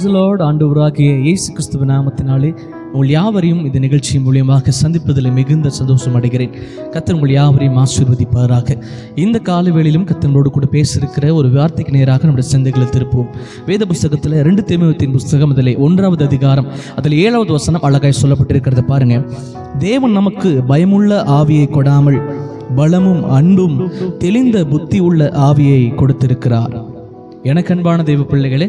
தி Lord. ஆண்டவராகிய இயேசு கிறிஸ்துவின் நாமத்தினாலே உங்கள் யாவரையும் இந்த நிகழ்ச்சி மூலியமாக சந்திப்பதில் மிகுந்த சந்தோஷம் அடைகிறேன். கர்த்தர் உங்கள் யாவரையும் ஆசீர்வதிப்பாராக. இந்த காலவேளையிலும் கர்த்தரோடு கூட பேசியிருக்கிற ஒரு வார்த்தைக்கு நேராக நம்முடைய சிந்தைகளை திருப்புவோம். வேத புஸ்தகத்தில் 2 தீமோத்தேயுவின் புஸ்தகம் அதில் 1வது அதிகாரம் அதில் 7வது வசனம் அழகாய் சொல்லப்பட்டிருக்கிறத பாருங்க. தேவன் நமக்கு பயமுள்ள ஆவியை கொடாமல் பலமும் அன்பும் தெளிந்த புத்தி உள்ள ஆவியை கொடுத்திருக்கிறார். எனக்கு அன்பான தெய்வ பிள்ளைகளே,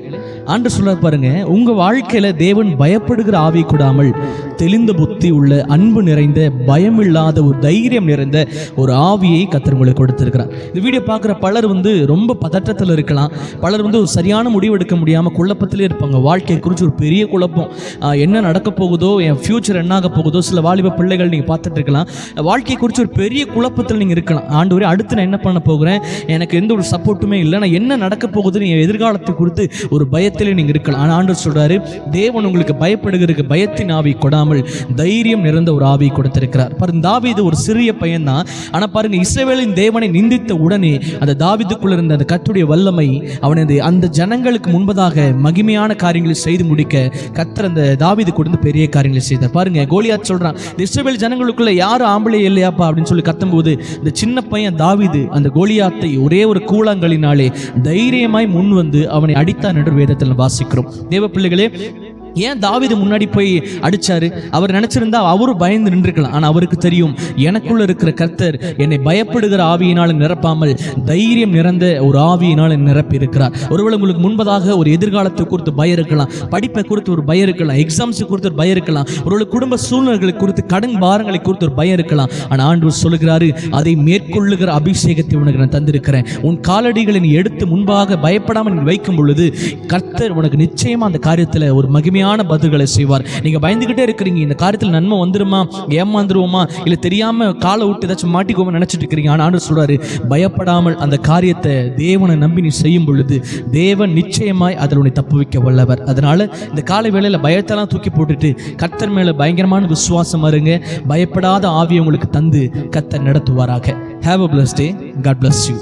ஆண்டு சொல்ல பாருங்க, உங்க வாழ்க்கையில தேவன் பயப்படுகிற ஆவி கூடாமல் தெளிந்த புத்தி உள்ள அன்பு நிறைந்த பயமில்லாத ஒரு தைரியம் நிறைந்த ஒரு ஆவியை கர்த்தர் உங்களுக்கு கொடுத்திருக்கிறார். இந்த வீடியோ பார்க்குற பலர் ரொம்ப பதற்றத்தில் இருக்கலாம். பலர் ஒரு சரியான முடிவு எடுக்க முடியாமல் குழப்பத்திலே இருப்பாங்க. வாழ்க்கையை குறித்து ஒரு பெரிய குழப்பம், என்ன நடக்க போகுதோ, என் ஃபியூச்சர் என்ன ஆக போகுதோ. சில வாலிப பிள்ளைகள் நீங்கள் பார்த்துட்டு இருக்கலாம், வாழ்க்கையை குறித்து ஒரு பெரிய குழப்பத்தில் நீங்கள் இருக்கலாம். ஆண்டவரே, அடுத்து நான் என்ன பண்ண போகிறேன், எனக்கு எந்த ஒரு சப்போர்ட்டுமே இல்லை, நான் என்ன நடக்க போகுது, நீங்கள் எதிர்காலத்தை குறித்து ஒரு பயத்திலே நீங்கள் இருக்கலாம். ஆனால் ஆண்டவர் சொல்றாரு, தேவன் உங்களுக்கு பயப்படுகிறதுக்கு பயத்தின் ஆவி கொடாமல் தைரியம் நிறைந்த ஒரு ஆவியை கொடுத்திருக்கிறார். பாருங்க, தாவீது ஒரு சிறிய பையன் தான். ஆனால் பாருங்க, இஸ்ரவேலின் தேவனை நிந்தித்த உடனே அந்த தாவீதுக்குள்ள இருந்த அந்த கர்த்தருடைய வல்லமை அவனது அந்த ஜனங்களுக்கு முன்பதாக மகிமையான காரியங்களை செய்து முடிக்க கர்த்தர் அந்த தாவீது கொடுத்து பெரிய காரியங்களை செய்தார். பாருங்க, கோலியாத் சொல்றான், இந்த இஸ்ரவேல் ஜனங்களுக்குள்ள யாரும் ஆம்பளை இல்லையாப்பா அப்படின்னு சொல்லி கத்தும்போது இந்த சின்ன பையன் தாவீது அந்த கோலியாத்தை ஒரே ஒரு கூழாங்கலினாலே தைரியமாய் முன் வந்து அவனை அடித்தான் என்று வேதத்தில் வாசிக்கிறோம். தேவ பிள்ளைகளே, ஏன் தாவீது முன்னாடி போய் அடிச்சாரு? அவர் நினைச்சிருந்தா அவரும் பயந்து நின்றுக்கலாம். ஆனால் அவருக்கு தெரியும், எனக்குள்ள இருக்கிற கர்த்தர் என்னை பயப்படுகிற ஆவியினால் நிரப்பாமல் தைரியம் நிறைந்த ஒரு ஆவியினால் நிரப்பி இருக்கிறார். ஒருவேளை உங்களுக்கு முன்பதாக ஒரு எதிர்காலத்தை குறித்து பயம் இருக்கலாம், படிப்பை குறித்து ஒரு பயம் இருக்கலாம், எக்ஸாம்ஸை குறித்து ஒரு பயம் இருக்கலாம், ஒருவேளை குடும்ப சூழ்நிலைகளை குறித்து கடன் பாரங்களை குறித்து ஒரு பயம் இருக்கலாம். ஆனால் ஆண்டவர் சொல்லுகிறாரு, அதை மேற்கொள்ளுகிற அபிஷேகத்தை உனக்கு நான் தந்திருக்கிறேன். உன் காலடிகளை நீ எடுத்து முன்பாக பயப்படாமல் நீ வைக்கும் பொழுது கர்த்தர் உனக்கு நிச்சயமா அந்த காரியத்தில் ஒரு மகிமையான பதில்களை செய்வார். நீங்க பயந்துகிட்டே இருக்கிறீங்க, இந்த காரியத்தில் நன்மை வந்துருமா, ஏமாந்துருவோமா, இல்ல தெரியாம காலை விட்டு ஏதாச்சும் மாட்டிக்கோமா நினைச்சிட்டு இருக்கிறீங்க. ஆனா சொல்றாரு, பயப்படாமல் அந்த காரியத்தை தேவனை நம்பி நீ செய்யும் பொழுது தேவன் நிச்சயமாய் அதில் உன்னை தப்பு வைக்க வல்லவர். அதனால இந்த காலை வேளையில பயத்தெல்லாம் தூக்கி போட்டுட்டு கர்த்தர் மேல பயங்கரமான விசுவாசம் இருங்க. பயப்படாத ஆவியை உங்களுக்கு தந்து கர்த்தர் நடத்துவாராக. Have a blessed day. God bless you.